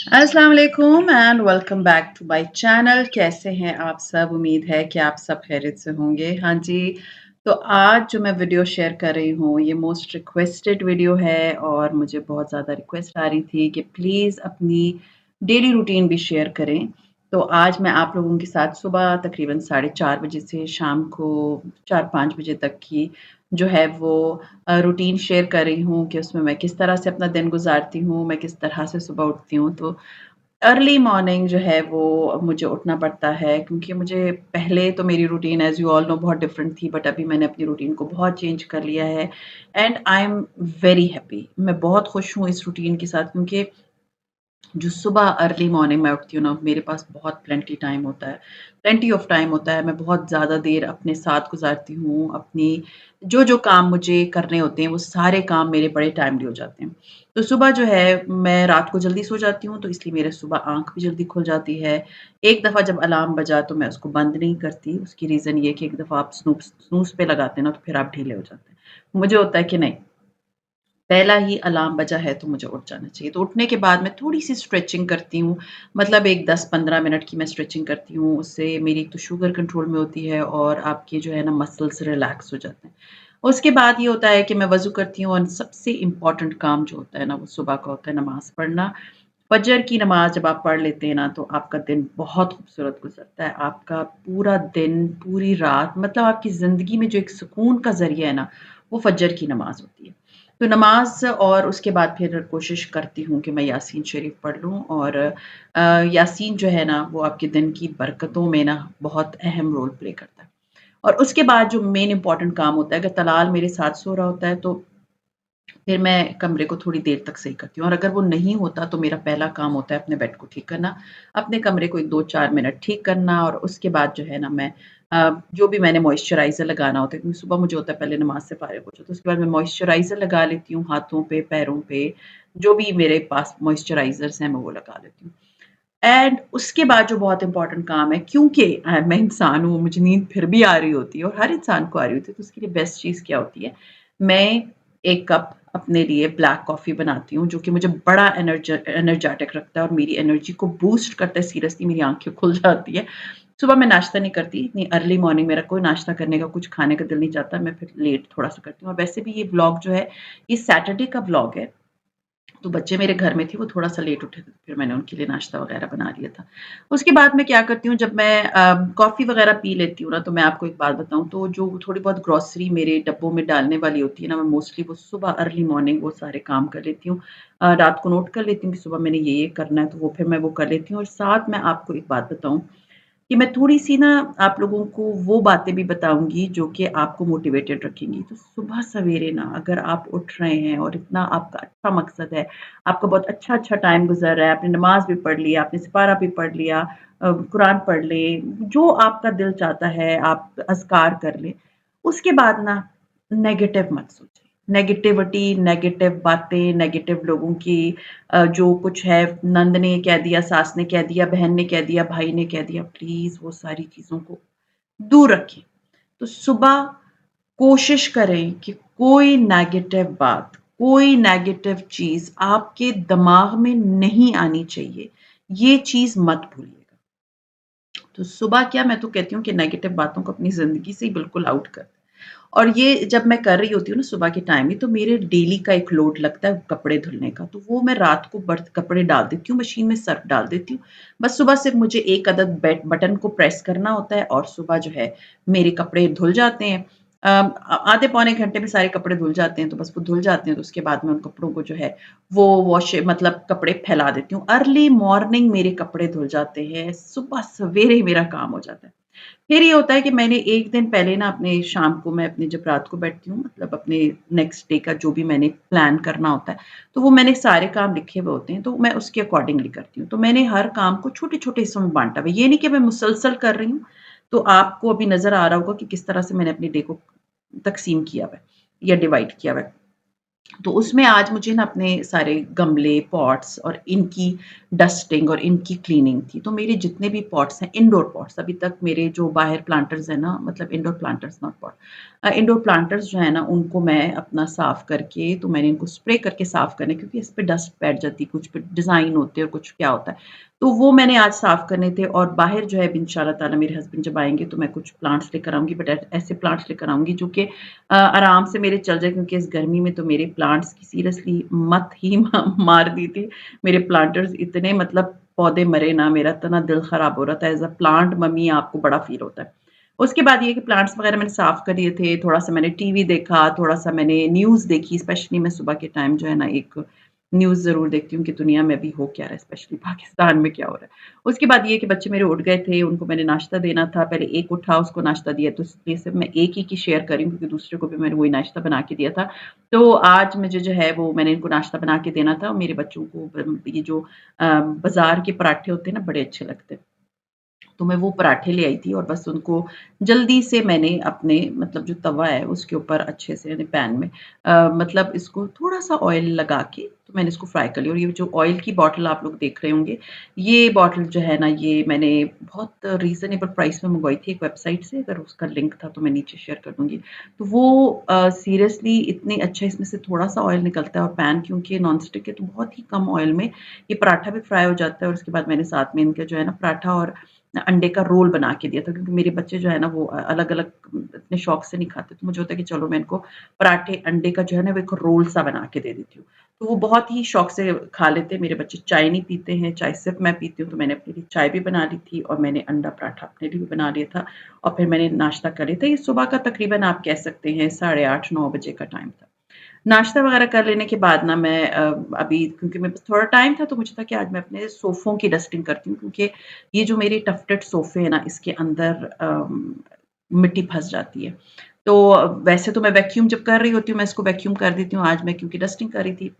अस्सलाम वालेकुम and welcome back to my channel. कैसे हैं आप सब? उम्मीद है कि आप सब खैरियत से होंगे। हाँ जी, तो आज जो मैं वीडियो शेयर कर रही हूँ ये मोस्ट रिक्वेस्टेड वीडियो है और मुझे बहुत ज़्यादा रिक्वेस्ट आ रही थी कि प्लीज़ अपनी डेली रूटीन भी शेयर करें। तो आज मैं आप लोगों के साथ सुबह तकरीबन 4:30 बजे से शाम को 4-5 बजे तक की जो है वो रूटीन शेयर कर रही हूँ कि उसमें मैं किस तरह से अपना दिन गुज़ारती हूँ, मैं किस तरह से सुबह उठती हूँ। तो अर्ली मॉर्निंग जो है वो मुझे उठना पड़ता है क्योंकि मुझे पहले तो मेरी routine as you all know बहुत डिफरेंट थी, बट अभी मैंने अपनी रूटीन को बहुत चेंज कर लिया है and I am very happy. मैं बहुत खुश हूँ इस रूटीन के साथ क्योंकि जो सुबह अर्ली मॉर्निंग मैं उठती हूँ ना, मेरे पास बहुत प्लेंटी टाइम होता है, प्लेंटी ऑफ टाइम होता है। मैं बहुत ज़्यादा देर अपने साथ गुज़ारती हूँ, अपनी जो-जो काम मुझे करने होते हैं, वो सारे काम मेरे बड़े टाइमली हो जाते हैं। तो सुबह जो है, मैं रात को जल्दी सो जाती हूँ, तो इसलिए मेरे सुबह आँख भी जल्दी खुल जाती है। एक दफ़ा जब अलार्म बजा, तो मैं उसको बंद नहीं करती। उसकी रीज़न ये है कि एक दफ़ा आप स्नूज़ पे लगाते हैं ना, तो फिर आप ढीले हो जाते हैं। मुझे होता है कि नहीं, पहला ही अलार्म बजा है तो मुझे उठ जाना चाहिए। तो उठने के बाद मैं थोड़ी-सी स्ट्रेचिंग करती हूँ, मतलब एक 10-15 मिनट की मैं स्ट्रेचिंग करती हूँ। उससे मेरी एक तो शुगर कंट्रोल में होती है और आपके जो है ना मसल्स रिलैक्स हो जाते हैं। उसके बाद ये होता है कि मैं वज़ू करती हूँ और सबसे इम्पोर्टेंट काम जो होता है ना, वो सुबह का होता है नमाज़ पढ़ना। फ़जर की नमाज़ जब आप पढ़ लेते हैं ना, तो आपका दिन बहुत खूबसूरत गुज़रता है। आपका पूरा दिन, पूरी रात, मतलब आपकी ज़िंदगी में जो एक सुकून का ज़रिया है ना, वो फ़जर की नमाज़ होती है। तो नमाज़ और उसके बाद फिर कोशिश करती हूँ कि मैं यासीन शरीफ़ पढ़ लूँ और यासीन जो है ना, वो आपके दिन की बरकतों में ना बहुत अहम रोल प्ले करता है। और उसके बाद जो मेन इम्पोर्टेंट काम होता है, अगर तलाल मेरे साथ सो रहा होता है, तो फिर मैं कमरे को थोड़ी देर तक सही करती हूँ और अगर वो नहीं होता तो मेरा पहला काम होता है अपने बेड को ठीक करना, अपने कमरे को 1 2-4 मिनट ठीक करना और उसके बाद जो है ना मैं जो भी मैंने मॉइस्चराइज़र लगाना होता है क्योंकि सुबह मुझे होता है पहले नमाज़ से फ़ारिग हो जाओ, तो उसके बाद मैं मॉइस्चराइज़र लगा लेती हूँ हाथों पे, पैरों पे, जो भी मेरे पास मॉइस्चराइज़र्स हैं मैं वो लगा लेती हूँ। एंड उसके बाद जो बहुत इम्पोर्टेंट काम है क्योंकि मैं इंसान हूँ, मुझे नींद फिर भी आ रही होती है और हर इंसान को आ रही होती है, तो उसके लिए बेस्ट चीज़ क्या होती है? मैं 1 कप अपने लिए ब्लैक कॉफ़ी बनाती हूँ, जो कि मुझे बड़ा एनर्जेटिक रखता है और मेरी एनर्जी को बूस्ट करता है, सीरियसली मेरी आँखें खुल जाती है। सुबह मैं नाश्ता नहीं करती, इतनी अर्ली मॉर्निंग मेरा कोई नाश्ता करने का, कुछ खाने का दिल नहीं चाहता, मैं फिर लेट थोड़ा-सा करती हूँ और वैसे भी ये व्लॉग जो है, ये सैटरडे का व्लॉग है। तो बच्चे मेरे घर में थे, वो थोड़ा-सा लेट उठे थे, तो फिर मैंने उनके लिए नाश्ता वग़ैरह बना लिया था। उसके बाद मैं क्या करती हूँ जब मैं कॉफ़ी वग़ैरह पी लेती हूँ ना, तो मैं आपको एक बात बताऊँ तो जो थोड़ी बहुत ग्रोसरी मेरे डब्बों में डालने वाली होती है ना, मैं मोस्टली वो सुबह अर्ली मॉर्निंग वो सारे काम कर लेती हूँ। रात को नोट कर लेती हूँ कि सुबह मैंने ये-ये करना है, तो वो फिर मैं वो कर लेती हूँ और साथ में आपको एक बात बताऊँ कि मैं थोड़ी-सी ना आप लोगों को वो बातें भी बताऊँगी जो कि आपको मोटिवेटेड रखेंगी। तो सुबह सवेरे ना अगर आप उठ रहे हैं और इतना आपका अच्छा मकसद है, आपका बहुत अच्छा-अच्छा टाइम गुज़र रहा है, आपने नमाज़ भी पढ़ लिया, आपने सिपारा भी पढ़ लिया, कुरान पढ़ लें, जो आपका दिल चाहता है आप अज़कार कर लें। उसके बाद ना नेगेटिव मत सोचें। नेगेटिविटी, नेगेटिव बातें, नेगेटिव लोगों की जो कुछ है नंद ने कह दिया, सास ने कह दिया, बहन ने कह दिया, भाई ने कह दिया, प्लीज़ वो सारी चीज़ों को दूर रखें। तो सुबह कोशिश करें कि कोई नेगेटिव बात, कोई नेगेटिव चीज़ आपके दिमाग में नहीं आनी चाहिए। ये चीज़ मत भूलिएगा। तो सुबह क्या मैं तो कहती हूँ कि नेगेटिव बातों को अपनी ज़िंदगी से ही बिल्कुल आउट कर दें। और ये जब मैं कर रही होती हूँ ना सुबह के टाइम में, तो मेरे डेली का एक लोड लगता है कपड़े धुलने का, तो वो मैं रात को बर्त कपड़े डाल देती हूँ, मशीन में सर्फ़ डाल देती हूँ। बस सुबह सिर्फ़ मुझे एक अदद बटन को प्रेस करना होता है और सुबह जो है मेरे कपड़े धुल जाते हैं। आधे पौने घंटे में सारे कपड़े धुल जाते हैं, तो बस वो धुल जाते हैं, तो उसके बाद मैं उन कपड़ों को जो है वो वॉश मतलब कपड़े फैला देती हूँ। अर्ली मॉर्निंग मेरे कपड़े धुल जाते हैं, सुबह सवेरे ही मेरा काम हो जाता है। फिर ये होता है कि मैंने 1 दिन पहले ना अपने शाम को मैं अपनी जब रात को बैठती हूँ मतलब अपने नेक्स्ट डे का जो भी मैंने प्लान करना होता है, तो वो मैंने सारे काम लिखे हुए होते हैं, तो मैं उसके अकॉर्डिंगली करती हूँ। तो मैंने हर काम को छोटे-छोटे हिस्सों में बाँटा हुआ है। ये नहीं कि मैं मुसलसल कर रही हूँ, तो आपको अभी नज़र आ रहा होगा कि किस तरह से मैंने अपनी डे को तक़सीम किया हुआ है या डिवाइड किया हुआ है। तो उसमें आज मुझे ना अपने सारे गमले, पॉट्स और इनकी डस्टिंग और इनकी क्लीनिंग थी। तो मेरे जितने भी पॉट्स हैं, इंडोर पॉट्स, अभी तक मेरे जो बाहर प्लांटर्स हैं ना, मतलब indoor planters not pot, indoor planters जो है ना, उनको मैं अपना साफ़ करके, तो मैंने इनको स्प्रे करके साफ़ करने, क्योंकि इस पे डस्ट बैठ जाती है, कुछ पे डिज़ाइन होते हैं और कुछ क्या होता है। तो वो मैंने आज साफ़ करने थे, और बाहर जो है अभी इंशाल्लाह ताला मेरे हस्बैंड जब आएँगे तो मैं कुछ प्लांट्स लेकर आऊँगी, बट ऐसे प्लांट्स लेकर आऊँगी जो कि आराम से मेरे चल जाए, क्योंकि इस गर्मी में तो मेरे प्लांट्स की सीरियसली मत ही मार दी थी। मेरे प्लांटर्स इतने, मतलब पौधे मरे ना, मेरा इतना दिल खराब हो रहा था। एज़ अ प्लांट मम्मी आपको बड़ा फ़ील होता है। उसके बाद ये कि प्लांट्स वगैरह मैंने साफ़ कर दिए थे, थोड़ा-सा मैंने टीवी देखा, थोड़ा-सा मैंने न्यूज़ देखी, स्पेशली मैं सुबह के टाइम जो है ना एक न्यूज़ ज़रूर देखती हूँ कि दुनिया में अभी हो क्या रहा है, स्पेशली पाकिस्तान में क्या हो रहा है। उसके बाद ये कि बच्चे मेरे उठ गए थे, उनको मैंने नाश्ता देना था, पहले एक उठा उसको नाश्ता दिया, तो इसलिए सिर्फ़ मैं एक ही की शेयर कर रही हूँ, क्योंकि दूसरे को भी मैंने वही नाश्ता बना के दिया था। तो आज मुझे जो है वो मैंने इनको नाश्ता बना के देना था, और मेरे बच्चों को ये जो बाज़ार के पराठे होते हैं ना, बड़े अच्छे लगते हैं। तो मैं वो पराठे ले आई थी, और बस उनको जल्दी से मैंने अपने, मतलब जो तवा है उसके ऊपर अच्छे से, यानी पैन में मतलब इसको थोड़ा-सा ऑयल लगा के, तो मैंने इसको फ्राई कर लिया। और ये जो ऑयल की बॉटल आप लोग देख रहे होंगे, ये बॉटल जो है ना, ये मैंने बहुत रीज़नेबल प्राइस में मँगवाई थी एक वेबसाइट से, अगर उसका लिंक था तो मैं नीचे शेयर कर दूँगी। तो वो सीरियसली इतनी अच्छा, इसमें से थोड़ा-सा ऑयल निकलता है, और पैन क्योंकि नॉन स्टिक है तो बहुत ही कम ऑयल में ये पराठा भी फ्राई हो जाता है। और उसके बाद मैंने साथ में इनका जो है ना पराठा और अंडे का रोल बना के दिया था, क्योंकि मेरे बच्चे जो है ना वो अलग-अलग इतने शौक से नहीं खाते, तो मुझे होता है कि चलो मैं इनको पराठे अंडे का जो है ना वो एक रोल सा बना के दे देती हूँ। तो वो बहुत ही शौक से खा लेते हैं। मेरे बच्चे चाय नहीं पीते हैं, चाय सिर्फ़ मैं पीती हूँ, तो मैंने अपने लिए चाय भी बना ली थी, और मैंने अंडा पराठा अपने लिए भी बना लिया था, और फिर मैंने नाश्ता कर लिया था। ये सुबह का तकरीबन आप कह सकते हैं 8:30-9 बजे का टाइम था। नाश्ता वगैरह कर लेने के बाद ना मैं अभी, क्योंकि मेरे पास थोड़ा टाइम था, तो मुझे था कि आज मैं अपने सोफ़ों की डस्टिंग करती हूँ, क्योंकि ये जो मेरे टफ़्टेड सोफ़े हैं ना, इसके अंदर मिट्टी फँस जाती है। तो वैसे तो मैं वैक्यूम जब कर रही होती हूँ, मैं इसको वैक्यूम कर देती हूँ, आज मैं क्योंकि डस्टिंग कर रही थी,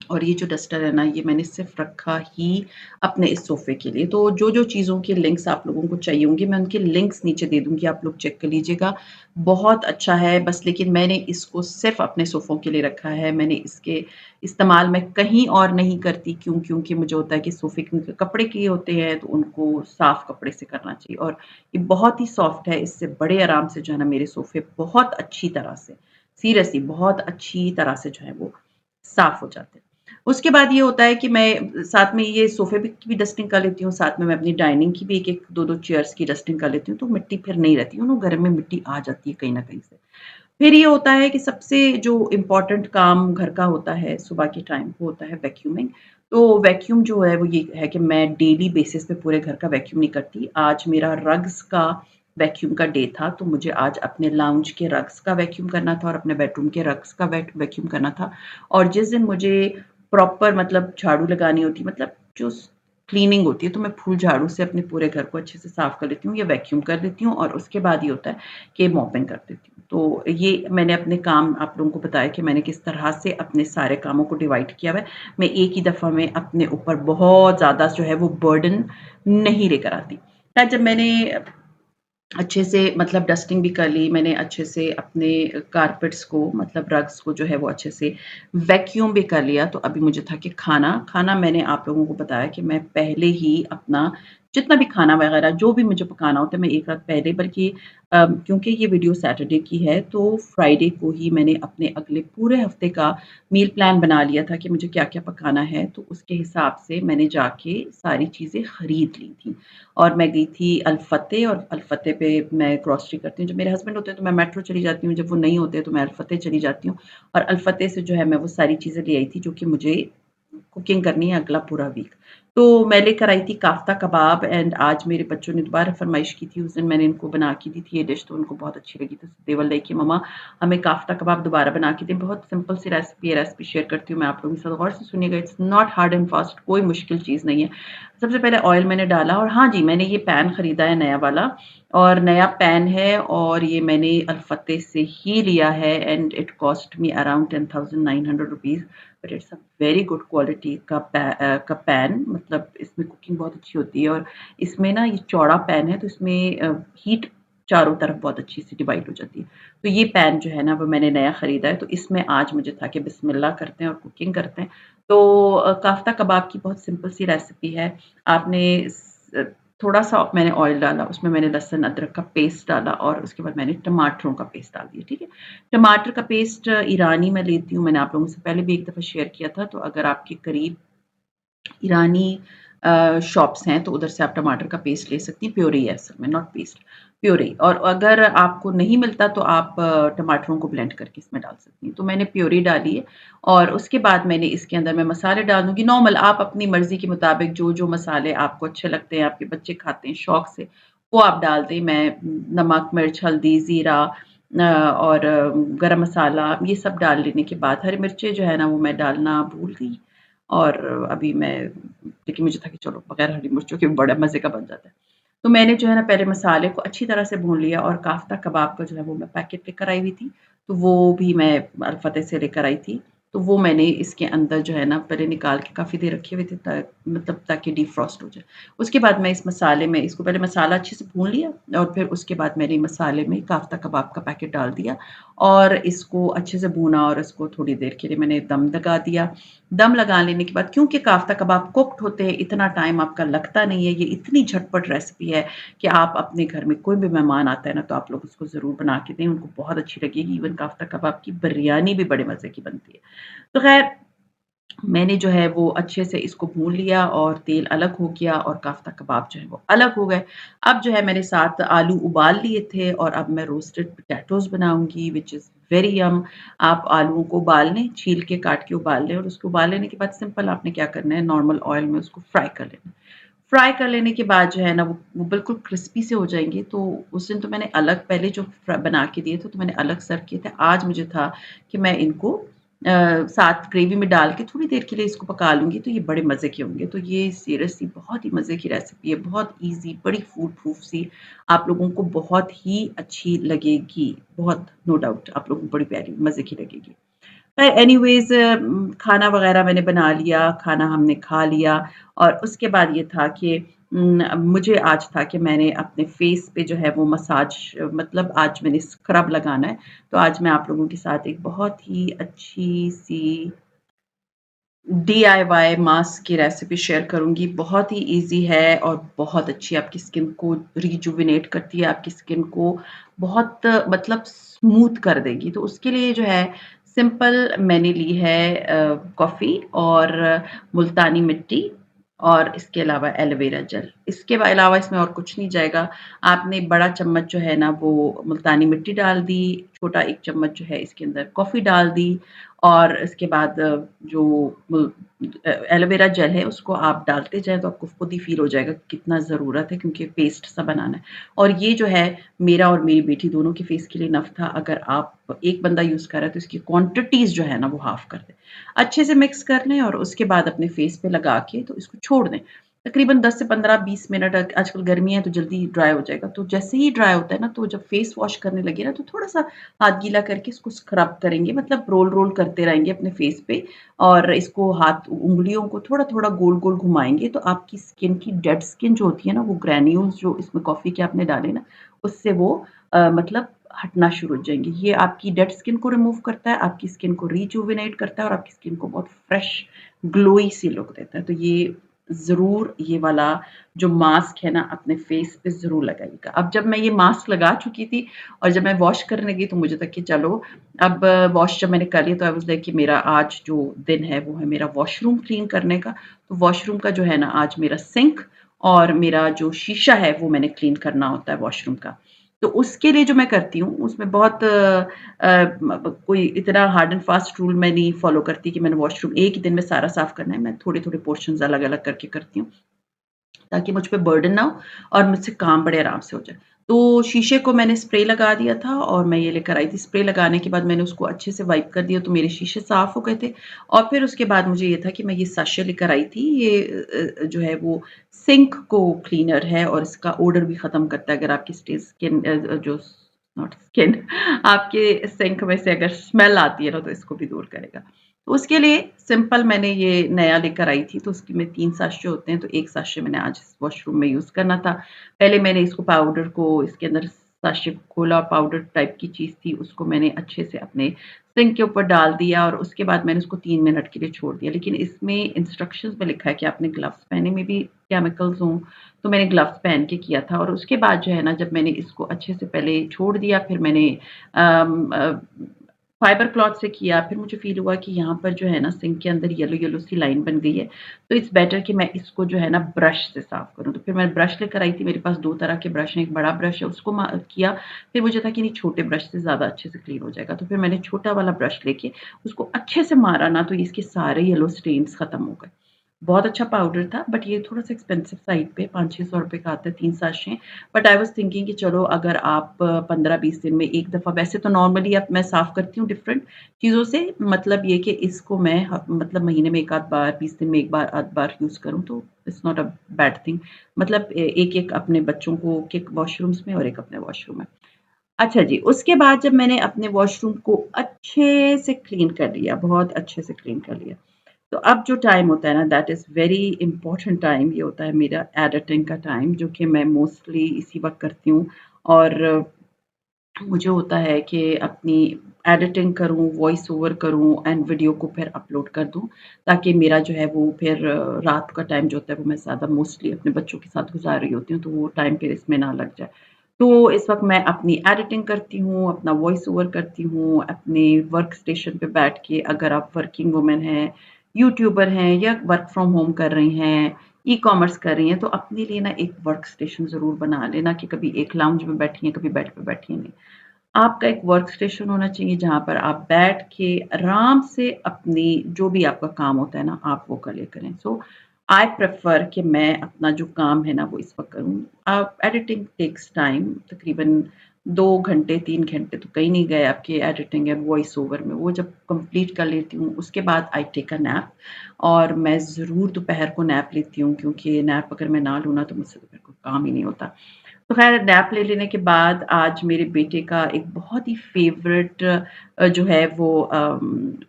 और ये जो डस्टर है ना, ये मैंने सिर्फ़ रखा ही अपने इस सोफ़े के लिए। तो जो-जो चीज़ों के लिंक्स आप लोगों को चाहिए होंगे, मैं उनके लिंक्स नीचे दे दूँगी, आप लोग चेक कर लीजिएगा। बहुत अच्छा है, बस लेकिन मैंने इसको सिर्फ़ अपने सोफ़ों के लिए रखा है। मैंने इसके इस्तेमाल मैं कहीं और नहीं करती, क्यों? क्योंकि मुझे होता है कि सोफ़े क्योंकि कपड़े के होते हैं, तो उनको साफ़ कपड़े से करना चाहिए, और ये बहुत ही सॉफ्ट है, इससे बड़े आराम से जो है ना मेरे सोफ़े बहुत अच्छी तरह से, सीरियसली बहुत अच्छी तरह से जो है वो साफ़ हो जाते हैं। उसके बाद ये होता है कि मैं साथ में ये सोफ़े भी की भी डस्टिंग कर लेती हूँ, साथ में मैं अपनी डाइनिंग की भी 1-1, 2-2 चेयर्स की डस्टिंग कर लेती हूँ, तो मिट्टी फिर नहीं रहती है, घर में मिट्टी आ जाती है कहीं न कहीं से। फिर ये होता है कि सबसे जो इम्पोर्टेंट काम घर का होता है सुबह के टाइम, वो होता है वैक्यूमिंग। तो वैक्यूम जो है वो ये है कि मैं डेली बेसिस पे पूरे घर का वैक्यूम नहीं करती। आज मेरा रग्स का वैक्यूम का डे था, तो मुझे आज अपने लाउंज के रग्स का वैक्यूम करना था, और अपने बेडरूम के रग्स का वैक्यूम करना था। और जिस दिन मुझे प्रॉपर, मतलब झाड़ू लगानी होती है, मतलब जो क्लीनिंग होती है, तो मैं फुल झाड़ू से अपने पूरे घर को अच्छे से साफ कर लेती हूँ, या वैक्यूम कर देती हूँ, और उसके बाद ये होता है कि मॉपिंग कर देती हूँ। तो ये मैंने अपने काम आप लोगों को बताया कि मैंने किस तरह से अपने सारे कामों को डिवाइड किया हुआ है। मैं एक ही दफ़ा में अपने ऊपर बहुत ज़्यादा जो है वो बर्डन नहीं लेकर आती। खैर, जब मैंने अच्छे से, मतलब डस्टिंग भी कर ली, मैंने अच्छे से अपने कारपेट्स को, मतलब रग्स को जो है वो अच्छे से वैक्यूम भी कर लिया, तो अभी मुझे था कि खाना मैंने आप लोगों को बताया कि मैं पहले ही अपना जितना भी खाना वगैरह जो भी मुझे पकाना होता है, मैं एक रात पहले, बल्कि क्योंकि ये वीडियो सैटरडे की है, तो फ्राइडे को ही मैंने अपने अगले पूरे हफ्ते का मील प्लान बना लिया था कि मुझे क्या-क्या पकाना है, तो उसके हिसाब से मैंने जाके सारी चीज़ें खरीद ली थी। और मैं गई थी अल-फतेह, और अल-फतेह पे मैं ग्रोसरी करती हूँ। जब मेरे हस्बैंड होते हैं तो मैं मेट्रो चली जाती हूँ, जब वो नहीं होते तो मैं अल-फतेह चली जाती हूँ, और अल-फतेह से जो है मैं वो सारी चीज़ें ले आई थी जो कि मुझे कुकिंग करनी है अगला पूरा वीक। तो मैं लेकर आई थी काफ़्ता कबाब, एंड आज मेरे बच्चों ने दोबारा फ़रमाइश की थी, उस दिन मैंने इनको बना के दी थी ये डिश, तो उनको बहुत अच्छी लगी, तो दे वर लाइक कि मम्मा हमें काफ़्ता कबाब दोबारा बना के दें। बहुत सिंपल सी रेसिपी है, रेसिपी शेयर करती हूँ मैं आप लोगों के साथ, गौर से सुनिएगा, it's not hard and fast, कोई मुश्किल चीज़ नहीं है। सबसे पहले ऑयल मैंने डाला, और हाँ जी, मैंने ये पैन खरीदा है नया वाला, और नया पैन है, और ये मैंने अल-फतेह से ही लिया है, and it cost me around 10,900 rupees, but it's a very good quality का पैन, मतलब इसमें कुकिंग बहुत अच्छी होती है, और इसमें ना ये चौड़ा पैन है, तो इसमें हीट चारों तरफ बहुत अच्छी सी डिवाइड हो जाती है। तो ये पैन जो है ना वो मैंने नया ख़रीदा है, तो इसमें आज मुझे था कि बिस्मिल्लाह करते हैं और कुकिंग करते हैं। तो काफ़्ता कबाब की बहुत सिंपल सी रेसिपी है। आपने थोड़ा-सा मैंने ऑयल डाला, उसमें मैंने लहसुन अदरक का पेस्ट डाला और उसके बाद मैंने टमाटरों का पेस्ट डाल दिया, ठीक है? टमाटर का पेस्ट ईरानी मैं लेती हूँ, मैंने आप लोगों से पहले भी एक दफ़ा शेयर किया था, तो अगर आपके करीब ईरानी शॉप्स हैं तो उधर से आप टमाटर का पेस्ट ले सकती हैं, प्योरी है असल में, नॉट पेस्ट, प्योरी। और अगर आपको नहीं मिलता तो आप टमाटरों को ब्लेंड करके इसमें डाल सकती हैं। तो मैंने प्योरी डाली है और उसके बाद मैंने इसके अंदर मैं मसाले डाल दूँगी नॉर्मल, आप अपनी मर्ज़ी के मुताबिक जो-जो मसाले आपको अच्छे लगते हैं, आपके बच्चे खाते हैं शौक से, वो आप डाल दें। मैं नमक, मिर्च, हल्दी, ज़ीरा और गरम मसाला ये सब डाल लेने के बाद हरी मिर्चें जो है ना वो मैं डालना भूल गई और अभी मैं, लेकिन मुझे था कि चलो बगैर हरी मिर्चों के बड़ा मज़े का बन जाता है। तो मैंने जो है ना पहले मसाले को अच्छी तरह से भून लिया और काफ़्ता कबाब का जो है वो मैं पैकेट लेकर आई हुई थी, तो वो भी मैं अल-फतेह से लेकर आई थी। तो वो मैंने इसके अंदर जो है ना पहले निकाल के काफ़ी देर रखे हुए थे मतलब ताकि डिफ्रॉस्ट हो जाए। उसके बाद मैं इस मसाले में इसको पहले मसाला अच्छे से भून लिया और फिर उसके बाद मैंने मसाले में काफ़्ता कबाब का पैकेट डाल दिया और इसको अच्छे से भूना और इसको थोड़ी देर के लिए मैंने दम लगा दिया। दम लगा लेने के बाद क्योंकि काफ़्ता कबाब कुक्ड होते हैं, इतना टाइम आपका लगता नहीं है, ये इतनी झटपट रेसिपी है कि आप अपने घर में कोई भी मेहमान आता है ना, तो आप लोग उसको ज़रूर बना के दें, उनको बहुत अच्छी लगेगी। इवन काफ़्ता कबाब की बिरयानी भी बड़े मज़े की बनती है। तो ख़ैर मैंने जो है वो अच्छे से इसको भून लिया और तेल अलग हो गया और काफ़्ता कबाब जो है वो अलग हो गए। अब जो है मैंने साथ आलू उबाल लिए थे और अब मैं रोस्टेड पोटैटोज़ बनाऊँगी व्हिच इज़ वेरी यम। आप आलूओं को उबाल लें, छील के काट के उबाल लें और उसको उबाल लेने के बाद सिंपल आपने क्या करना है नॉर्मल ऑयल में उसको फ्राई कर लेना है। फ्राई कर लेने के बाद जो है ना वो बिल्कुल क्रिस्पी से हो जाएँगे, तो उस दिन तो मैंने अलग पहले जो बना के दिए थे तो मैंने अलग सर्व किए थे। आज मुझे था कि मैं इनको साथ ग्रेवी में डाल के थोड़ी देर के लिए इसको पका लूँगी, तो ये बड़े मज़े के होंगे। तो ये सीरियसली बहुत ही मज़े की रेसिपी है, बहुत ईज़ी, बड़ी फूड प्रूफ सी, आप लोगों को बहुत ही अच्छी लगेगी, बहुत नो डाउट आप लोगों को बड़ी प्यारी मज़े की लगेगी। एनीवेज़ खाना वग़ैरह मैंने बना लिया, खाना हमने खा लिया और उसके बाद ये था कि मुझे आज था कि मैंने अपने फ़ेस पे जो है वो मसाज मतलब आज मैंने स्क्रब लगाना है। तो आज मैं आप लोगों के साथ एक बहुत ही अच्छी-सी डीआईवाई मास्क की रेसिपी शेयर करूँगी। बहुत ही ईज़ी है और बहुत अच्छी आपकी स्किन को रिजुविनेट करती है, आपकी स्किन को बहुत मतलब स्मूथ कर देगी। तो उसके लिए जो है सिंपल मैंने ली है कॉफ़ी और मुल्तानी मिट्टी और इसके अलावा एलोवेरा जेल। इसके अलावा इसमें और कुछ नहीं जाएगा। आपने बड़ा चम्मच जो है ना वो मुल्तानी मिट्टी डाल दी, छोटा 1 चम्मच जो है इसके अंदर कॉफ़ी डाल दी और इसके बाद जो एलोवेरा जेल है उसको आप डालते जाएँ तो आपको खुद ही फ़ील हो जाएगा कि कितना ज़रूरत है क्योंकि पेस्ट सा बनाना है। और ये जो है मेरा और मेरी बेटी दोनों के फेस के लिए इनफ था। अगर आप एक बंदा यूज़ कर रहा है तो इसकी क्वांटिटीज़ जो है ना वो हाफ़ कर दें। अच्छे से मिक्स कर लें और उसके बाद अपने फेस पे लगा के तो इसको छोड़ दें। तकरीबन 10 से 15-20 मिनट आजकल गर्मी है तो जल्दी ड्राई हो जाएगा। तो जैसे ही ड्राई होता है ना तो जब फेस वॉश करने लगे ना तो थोड़ा-सा हाथ गीला करके इसको स्क्रब करेंगे मतलब रोल-रोल करते रहेंगे अपने फेस पे और इसको हाथ उँगलियों को थोड़ा-थोड़ा गोल-गोल घुमाएँगे तो आपकी स्किन की डेड स्किन जो होती है ना वो ग्रैन्यूल्स जो इसमें कॉफ़ी के आपने डाले ना उससे वो मतलब हटना शुरू हो जाएँगी। ये आपकी डेड स्किन को रिमूव करता है, आपकी स्किन को रिजुविनेट करता है और आपकी स्किन को बहुत फ्रेश ग्लोई सी लुक देता है। तो ये ज़रूर ये वाला जो मास्क है ना अपने फेस पे ज़रूर लगाइएगा। अब जब मैं ये मास्क लगा चुकी थी और जब मैं वॉश करने लगी तो मुझे था कि चलो अब वॉश जब मैंने कर लिया तो आई वाज़ लाइक कि मेरा आज जो दिन है वो है मेरा वॉशरूम क्लीन करने का। तो वॉशरूम का जो है ना आज मेरा सिंक और मेरा जो शीशा है वो मैंने क्लीन करना होता है वॉशरूम का। तो उसके लिए जो मैं करती हूँ उसमें बहुत कोई इतना हार्ड एंड फास्ट रूल मैं नहीं फ़ॉलो करती कि मैंने वॉशरूम एक ही दिन में सारा साफ़ करना है। मैं थोड़े-थोड़े पोर्शन्स अलग-अलग करके करती हूँ। ताकि मुझ पे बर्डन ना हो और मुझसे काम बड़े आराम से हो जाए। तो शीशे को मैंने स्प्रे लगा दिया था और मैं ये लेकर आई थी। स्प्रे लगाने के बाद मैंने उसको अच्छे से वाइप कर दिया तो मेरे शीशे साफ़ हो गए थे और फिर उसके बाद मुझे ये था कि मैं ये साशे लेकर आई थी। ये जो है वो सिंक को क्लीनर है और इसका ओडर भी ख़त्म करता है अगर आपकी स्किन जो नॉट स्किन आपके सिंक में से अगर स्मेल आती है ना तो इसको भी दूर करेगा। तो उसके लिए सिंपल मैंने ये नया लेकर आई थी तो उसके में 3 साशे होते हैं तो 1 साशे मैंने आज वॉशरूम में यूज़ करना था। पहले मैंने इसको पाउडर को इसके अंदर साशिप कोला पाउडर टाइप की चीज़ थी, उसको मैंने अच्छे से अपने सिंक के ऊपर डाल दिया और उसके बाद मैंने उसको 3 मिनट के लिए छोड़ दिया। लेकिन इसमें इंस्ट्रक्शंस में लिखा है कि आपने ग्लव्स पहने, में भी केमिकल्स हों, तो मैंने ग्लव्स पहन के किया था और उसके बाद जो है ना, जब मैंने इसको अच्छे से पहले छोड़ दिया, फिर मैंने फाइबर क्लॉथ से किया, फिर मुझे फ़ील हुआ कि यहाँ पर जो है ना सिंक के अंदर येलो-येलो सी लाइन बन गई है, तो इट्स बेटर कि मैं इसको जो है ना ब्रश से साफ़ करूँ। तो फिर मैं ब्रश लेकर आई थी, मेरे पास 2 तरह के ब्रश हैं, एक बड़ा ब्रश है उसको किया, फिर मुझे था कि नहीं छोटे ब्रश से ज़्यादा अच्छे से क्लीन हो जाएगा, तो फिर मैंने छोटा वाला ब्रश लेके उसको अच्छे से मारा ना तो इसके सारे येलो स्टेन्स खत्म हो गए। बहुत अच्छा पाउडर था बट ये थोड़ा-सा एक्सपेंसिव साइड पे 500-600 रुपए का आता है 3 sachet. But I was thinking कि चलो अगर आप 15-20 दिन में 1 दफ़ा, वैसे तो नॉर्मली अब मैं साफ़ करती हूँ डिफरेंट चीज़ों से, मतलब ये कि इसको मैं मतलब महीने में 1 आध बार, 20 दिन में 1 बार आध बार यूज़ करूँ तो it's not a bad thing. मतलब एक-एक अपने बच्चों को के वॉशरूम्स में और एक अपने वॉशरूम में। अच्छा जी, उसके बाद जब मैंने अपने वॉशरूम को अच्छे से क्लीन कर लिया, बहुत अच्छे से क्लीन कर लिया, तो अब जो टाइम होता है ना that is very important time, ये होता है मेरा एडिटिंग का टाइम, जो कि मैं मोस्टली इसी वक़्त करती हूँ और मुझे होता है कि अपनी एडिटिंग करूँ, वॉइस ओवर करूँ एंड वीडियो को फिर अपलोड कर दूँ, ताकि मेरा जो है वो फिर रात का टाइम जो होता है वो मैं ज़्यादा मोस्टली अपने बच्चों के साथ गुज़ार रही होती हूँ, तो वो टाइम फिर इसमें ना लग जाए। तो इस वक़्त मैं अपनी एडिटिंग करती हूँ, अपना वॉइस ओवर करती हूँ, अपने वर्क स्टेशन पे बैठ के, अगर आप वर्किंग वुमन हैं, यूट्यूबर हैं या वर्क फ्रॉम होम कर रही हैं, ई-कॉमर्स कर रही हैं, तो अपने लिए ना एक वर्क स्टेशन ज़रूर बना लेना कि कभी एक लाउंज में बैठी हैं, कभी बेड पे बैठी हैं, नहीं। आपका एक वर्क स्टेशन होना चाहिए जहाँ पर आप बैठ के आराम से अपनी जो भी आपका काम होता है ना, आप वो कर लिया करें। सो आई प्रेफ़र कि मैं अपना जो काम है ना, वो इस वक़्त करूँ। एडिटिंग टेक्स टाइम, तकरीबन 2 घंटे, 3 घंटे तो कहीं नहीं गए आपके एडिटिंग एंड वॉइस ओवर में। वो जब कंप्लीट कर लेती हूँ, उसके बाद आई टेक अ नैप और मैं ज़रूर दोपहर को नैप लेती हूँ क्योंकि नैप अगर मैं ना लूँ ना, तो मुझसे दोपहर को काम ही नहीं होता। तो ख़ैर नैप ले लेने के बाद आज मेरे बेटे का एक बहुत ही फ़ेवरेट जो है वो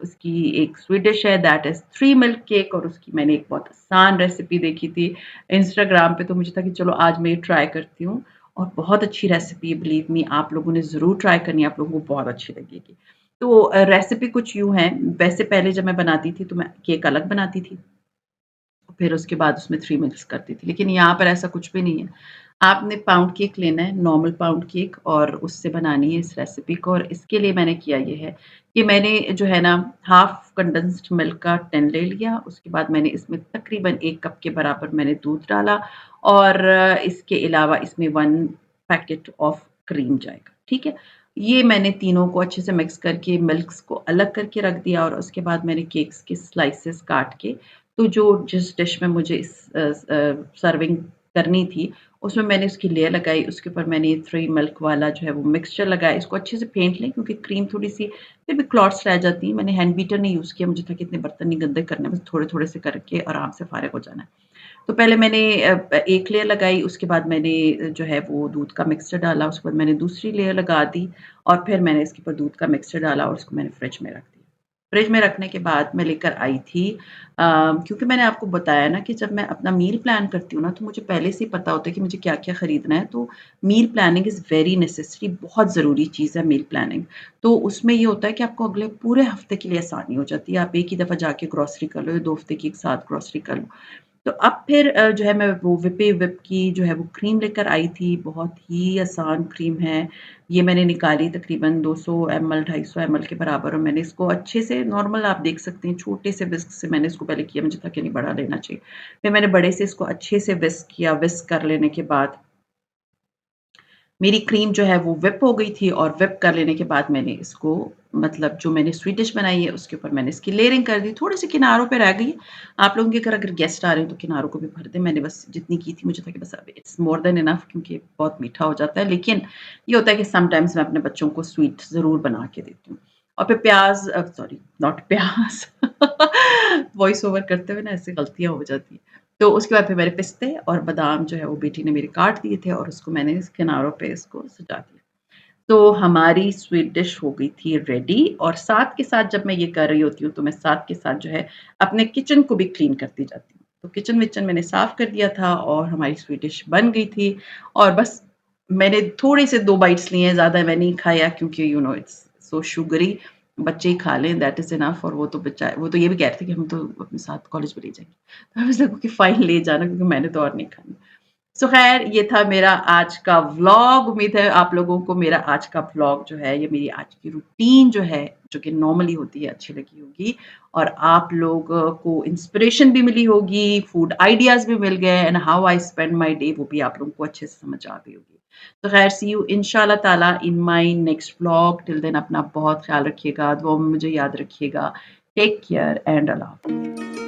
उसकी एक स्वीट डिश है दैट इज़ 3 मिल्क केक और उसकी मैंने एक बहुत आसान रेसिपी देखी थी इंस्टाग्राम पे, तो मुझे था कि चलो आज मैं ये ट्राई करती हूँ और बहुत अच्छी रेसिपी है, बिलीव मी आप लोगों ने ज़रूर ट्राई करनी है, आप लोगों को बहुत अच्छी लगेगी। तो रेसिपी कुछ यूँ है, वैसे पहले जब मैं बनाती थी तो मैं केक अलग बनाती थी। फिर उसके बाद उसमें 3 मिक्स करती थी। लेकिन यहाँ पर ऐसा कुछ भी नहीं है। आपने पाउंड केक लेना है, नॉर्मल पाउंड केक और उससे बनानी है इस रेसिपी को और इसके लिए मैंने किया ये है कि मैंने जो है ना हाफ़ कंडेंस्ड मिल्क का टिन ले लिया, उसके बाद मैंने इसमें तकरीबन 1 कप के बराबर मैंने दूध डाला और इसके अलावा इसमें 1 पैकेट ऑफ क्रीम जाएगा, ठीक है? ये मैंने तीनों को अच्छे से मिक्स करके मिल्क्स को अलग करके रख दिया और उसके बाद मैंने केक्स के स्लाइसेस काट के तो जो जिस डिश में मुझे सर्विंग करनी थी, उसमें मैंने उसकी लेयर लगाई, उसके ऊपर मैंने ये 3 मिल्क वाला जो है वो मिक्सचर लगाया। इसको अच्छे से फेंट लें क्योंकि क्रीम थोड़ी-सी फिर भी क्लॉट्स रह जाती हैं। मैंने हैंड बीटर नहीं यूज़ किया, मुझे था कि इतने बर्तन नहीं गंदे करने, बस थोड़े-थोड़े से करके आराम से फ़ारिग हो जाना है। तो पहले मैंने एक लेयर लगाई, उसके बाद मैंने जो है वो दूध का मिक्सचर डाला, उसके बाद मैंने दूसरी लेयर लगा दी और फिर मैंने इसके ऊपर दूध का मिक्सचर डाला और उसको मैंने फ्रिज में रख दिया। फ्रिज में रखने के बाद मैं लेकर आई थी क्योंकि मैंने आपको बताया ना कि जब मैं अपना मील प्लान करती हूँ ना, तो मुझे पहले से ही पता होता है कि मुझे क्या-क्या खरीदना है, तो meal planning is very necessary, बहुत ज़रूरी चीज़ है मील प्लानिंग। तो उसमें ये होता है कि आपको अगले पूरे हफ्ते के लिए आसानी हो जाती है। आप एक ही दफ़ा जाके ग्रोसरी कर लो या 2 हफ्ते की एक साथ ग्रोसरी कर लो। तो अब फिर जो है मैं वो विप की जो है वो क्रीम लेकर आई थी, बहुत ही आसान क्रीम है। ये मैंने निकाली तकरीबन 200 एमएल 250 एमएल के बराबर और मैंने इसको अच्छे से नॉर्मल आप देख सकते हैं छोटे से विस्क से मैंने इसको पहले किया, मुझे था कि नहीं बड़ा लेना चाहिए। फिर मैंने बड़े से इसको अच्छे से विस्क किया, विस्क कर लेने के बाद मेरी क्रीम जो है वो व्हिप हो गई थी और व्हिप कर लेने के बाद मैंने इसको मतलब जो मैंने स्वीट डिश बनाई है उसके ऊपर मैंने इसकी लेयरिंग कर दी। थोड़ी-सी किनारों पे रह गई है। आप लोगों के घर अगर गेस्ट आ रहे हैं तो किनारों को भी भर दें। मैंने बस जितनी की थी मुझे था कि बस अब इट्स मोर देन इनफ क्योंकि बहुत मीठा हो जाता है। लेकिन ये होता है कि समटाइम्स मैं अपने बच्चों को स्वीट ज़रूर बना के देती हूँ। और फिर प्याज़ सॉरी नॉट प्याज़ वॉइस ओवर करते हुए ना ऐसे गलतियाँ हो जाती हैं। तो उसके बाद फिर मेरे पिस्ते और बादाम जो है वो बेटी ने मेरी काट दिए थे और उसको मैंने इस किनारों पे इसको सजा दिया। तो हमारी स्वीट डिश हो गई थी रेडी और साथ के साथ जब मैं ये कर रही होती हूँ, तो मैं साथ के साथ जो है अपने किचन को भी क्लीन करती जाती हूँ। तो किचन-विचन मैंने साफ कर दिया था और हमारी स्वीट डिश बन गई थी और बस मैंने थोड़े से 2 बाइट्स लिए हैं, ज़्यादा मैं नहीं खाया क्योंकि इट्स सो शुगरी, बच्चे ही खा लें दैट इज़ इनफ और वो तो ये भी कह रहे थे कि हम तो अपने साथ कॉलेज में ले जाएँगे। तो I was like okay fine ले जाना क्योंकि मैंने तो और नहीं खानी। सो ख़ैर ये था मेरा आज का व्लॉग। उम्मीद है आप लोगों को मेरा आज का व्लॉग जो है, ये मेरी आज की रूटीन जो है, जो कि नॉर्मली होती है, अच्छी लगी होगी और आप लोगों को इंस्पिरेशन भी मिली होगी, फूड आइडियाज़ भी मिल गए and how I spend my day वो भी आप लोगों को अच्छे से समझ आ गई होगी। तो ख़ैर सी यू इंशाल्लाह ताला in my next vlog. Till then अपना बहुत ख़्याल रखिएगा, दुआओं में मुझे याद रखिएगा। टेक केयर एंड अल्लाह हाफ़िज़।